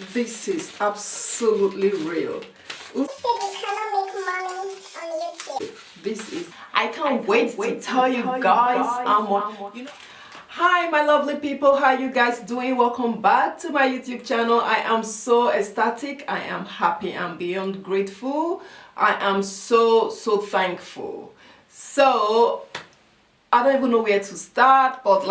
This is absolutely real. This is, I can't wait to tell you guys how much, Hi my lovely people, how you guys doing? Welcome back to my YouTube channel. I am so ecstatic, I am happy, I'm beyond grateful, I am so thankful. So I don't even know where to start, but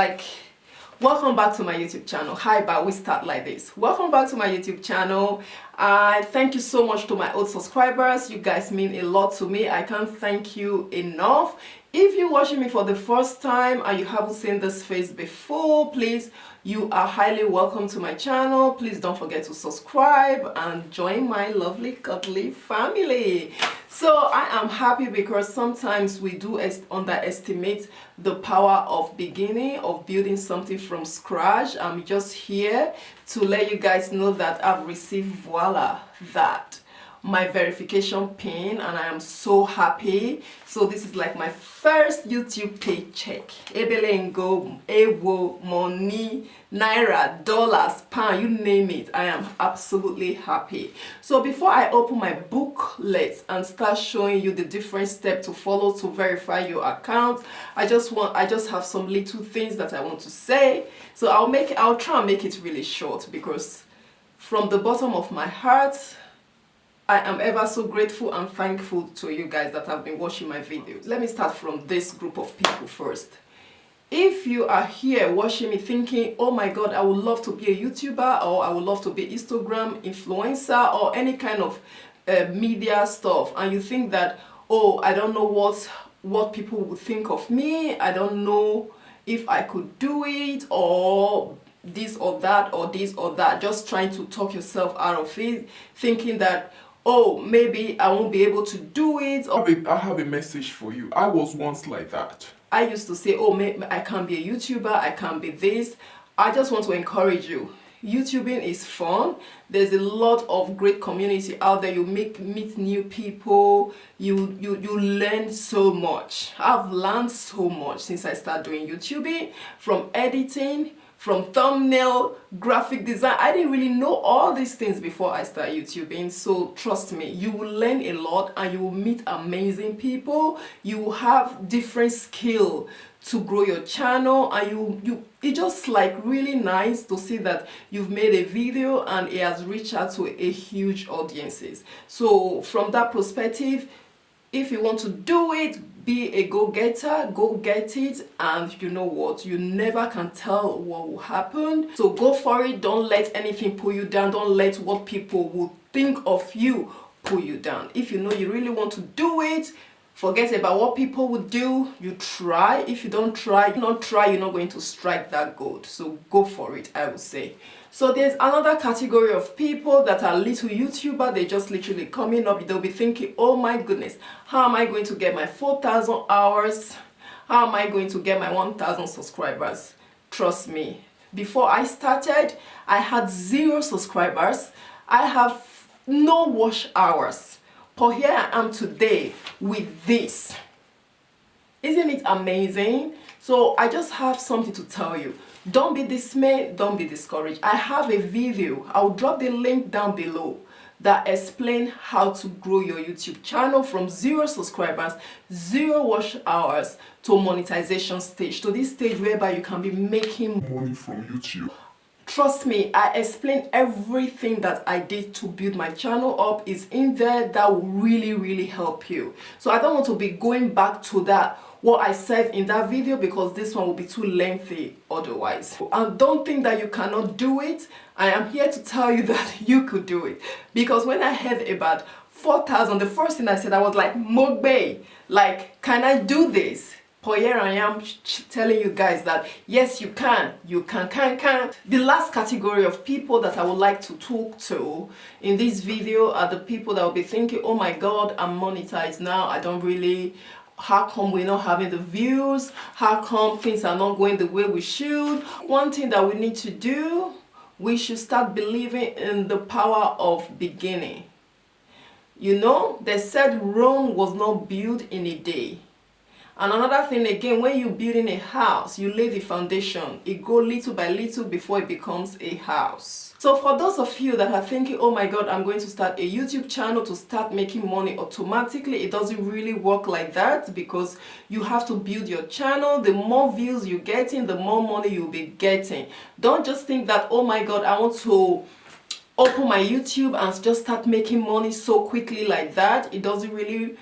welcome back to my YouTube channel. Hi, but we start like this. Welcome back to my YouTube channel. Thank you so much to my old subscribers. You guys mean a lot to me. I can't thank you enough. If you're watching me for the first time and you haven't seen this face before, please, you are highly welcome to my channel. Please don't forget to subscribe and join my lovely cuddly family. So I am happy because sometimes we do underestimate the power of beginning, of building something from scratch. I'm just here to let you guys know that I've received, voila, that my verification pin, and I am so happy. So this is like my first YouTube paycheck. Ebelengo, ewo, money, naira, dollars, pound, you name it. I am absolutely happy. So before I open my booklet and start showing you the different steps to follow to verify your account, I just have some little things that I want to say. So I'll try and make it really short, because from the bottom of my heart, I am ever so grateful and thankful to you guys that have been watching my videos. Let me start from this group of people first. If you are here watching me thinking, oh my god, I would love to be a YouTuber, or I would love to be Instagram influencer, or any kind of media stuff, and you think that, oh, I don't know what people would think of me, I don't know if I could do it, or this or that, or this or that, just trying to talk yourself out of it, thinking that, oh, maybe I won't be able to do it. I have a message for you. I was once like that. I used to say, oh, maybe I can't be a YouTuber, I can't be this. I just want to encourage you. YouTubing is fun. There's a lot of great community out there. You meet new people. You learn so much. I've learned so much since I started doing YouTubing, from editing, from thumbnail, graphic design. I didn't really know all these things before I started YouTubing. So trust me, you will learn a lot and you will meet amazing people. You will have different skill to grow your channel, and it's just like really nice to see that you've made a video and it has reached out to a huge audiences. So from that perspective, if you want to do it, be a go-getter, go get it, and you know what, you never can tell what will happen. So go for it. Don't let anything pull you down. Don't let what people will think of you pull you down. If you know you really want to do it, forget about what people would do. You try. If you don't try, you're not going to strike that gold. So go for it, I would say. So there's another category of people that are little YouTuber. They just literally coming up. They'll be thinking, oh my goodness, how am I going to get my 4,000 hours? How am I going to get my 1,000 subscribers? Trust me, before I started, I had 0 subscribers. I have no watch hours. But here I am today with this. Isn't it amazing? So I just have something to tell you. Don't be dismayed, don't be discouraged. I have a video, I'll drop the link down below, that explain how to grow your YouTube channel from 0 subscribers, 0 watch hours, to monetization stage, to this stage whereby you can be making money from YouTube. Trust me, I explained everything that I did to build my channel up is in there. That will really help you. So I don't want to be going back to that, what I said in that video, because this one will be too lengthy otherwise. And don't think that you cannot do it. I am here to tell you that you could do it. Because when I heard about 4,000, the first thing I said, I was like, Mogbe, like, can I do this? But here I am telling you guys that yes, you can. The last category of people that I would like to talk to in this video are the people that will be thinking, oh my god, I'm monetized now, how come we're not having the views? How come things are not going the way we should? One thing that we need to do, we should start believing in the power of beginning. You know, they said Rome was not built in a day. And another thing again, when you're building a house, you lay the foundation. It goes little by little before it becomes a house. So for those of you that are thinking, oh my god, I'm going to start a YouTube channel to start making money automatically, it doesn't really work like that, because you have to build your channel. The more views you're getting, the more money you'll be getting. Don't just think that, oh my god, I want to open my YouTube and just start making money so quickly like that. It doesn't really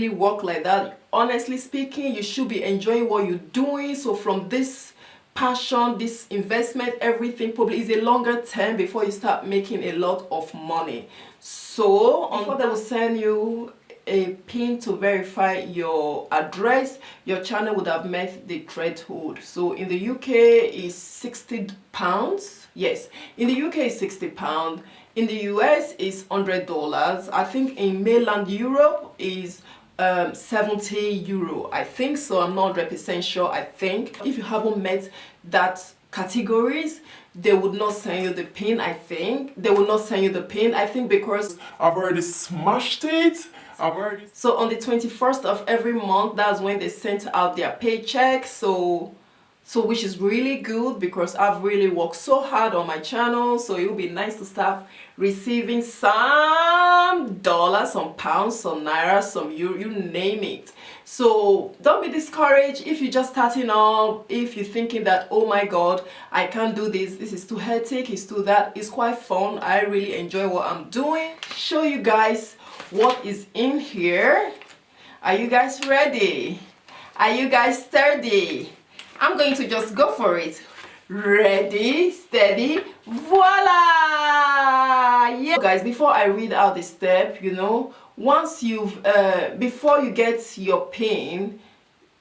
work like that. Honestly speaking, you should be enjoying what you're doing. So from this passion, this investment, everything probably is a longer term before you start making a lot of money. So before they will send you a pin to verify your address, your channel would have met the threshold. So in the UK is £60. Yes, in the UK is £60. In the US is $100. I think in mainland Europe is €70. I think so. I'm not 100% sure. I think if you haven't met that categories, they would not send you the pin. I think they will not send you the pin. I think because I've already smashed it. So on the 21st of every month, that's when they sent out their paycheck. So which is really good, because I've really worked so hard on my channel. So it would be nice to start receiving some dollars, some pounds, some naira, some euro, you name it. So don't be discouraged if you're just starting up, if you're thinking that, oh my god, I can't do this is too hectic, it's too that. It's quite fun. I really enjoy what I'm doing. Show you guys what is in here. Are you guys ready? Are you guys sturdy? I'm going to just go for it. Ready, steady, voila! Yeah, guys, before I read out the step, once you've before you get your pin,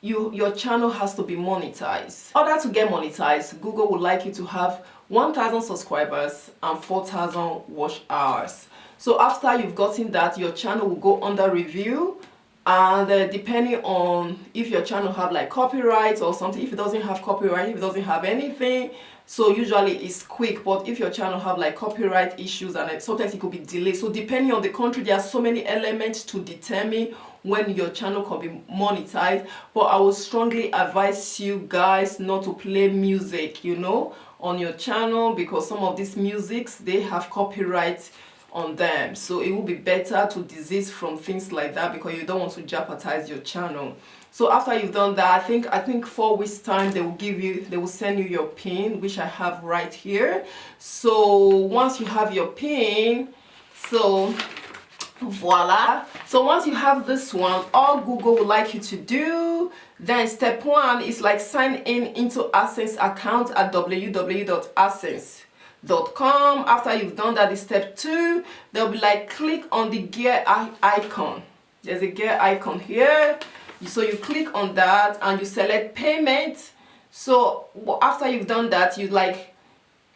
your channel has to be monetized. In order to get monetized, Google would like you to have 1,000 subscribers and 4,000 watch hours. So after you've gotten that, your channel will go under review. And depending on if your channel have like copyright or something, if it doesn't have copyright, if it doesn't have anything, so usually it's quick. But if your channel have like copyright issues, and sometimes it could be delayed. So depending on the country, there are so many elements to determine when your channel can be monetized. But I would strongly advise you guys not to play music, on your channel, because some of these musics, they have copyright on them. So it will be better to desist from things like that, because you don't want to jeopardize your channel. So after you've done that, I think 4 weeks time, they will send you your pin, which I have right here. So once you have your pin, so voila. So once you have this one, all Google would like you to do, then step 1 is like sign into AdSense account at www.adsense.com. After you've done that, is step 2. They'll be like, click on the gear icon. There's a gear icon here. So you click on that and you select payment. So after you've done that, you like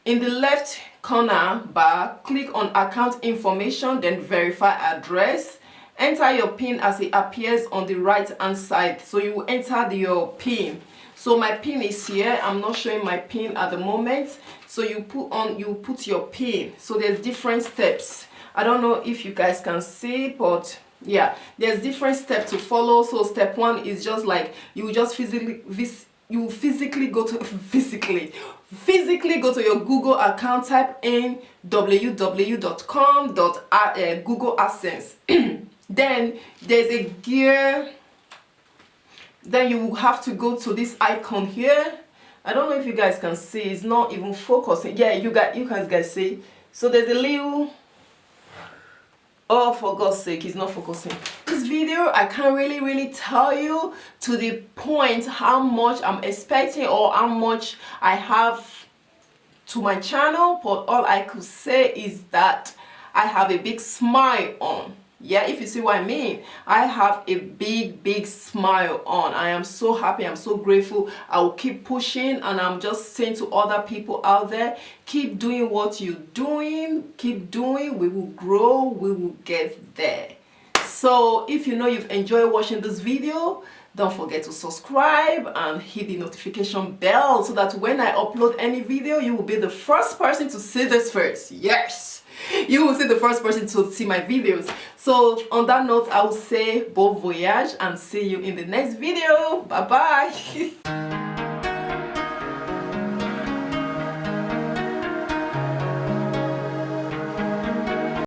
in the left corner bar, click on account information, then verify address. Enter your pin as it appears on the right hand side. So you will enter your pin. So my pin is here. I'm not showing my pin at the moment. So you put your pin. So there's different steps. I don't know if you guys can see, but yeah, there's different steps to follow. So step 1 is just like you will just physically go to your Google account, type in www.com.google AdSense. Then there's a gear. Then you will have to go to this icon here. I don't know if you guys can see. It's not even focusing. Yeah, you guys see. So there's a little. Oh, for God's sake, it's not focusing. This video, I can't really tell you to the point how much I'm expecting or how much I have to my channel, but all I could say is that I have a big smile on. Yeah, if you see what I mean, I have a big smile on. I am so happy, I'm so grateful. I will keep pushing, and I'm just saying to other people out there, keep doing what you're doing, keep doing, we will grow, we will get there. So if you've enjoyed watching this video, don't forget to subscribe and hit the notification bell so that when I upload any video, you will be the first person to see this first. Yes. you will see the first person to see my videos. So on that note, I will say bon voyage and see you in the next video. Bye bye.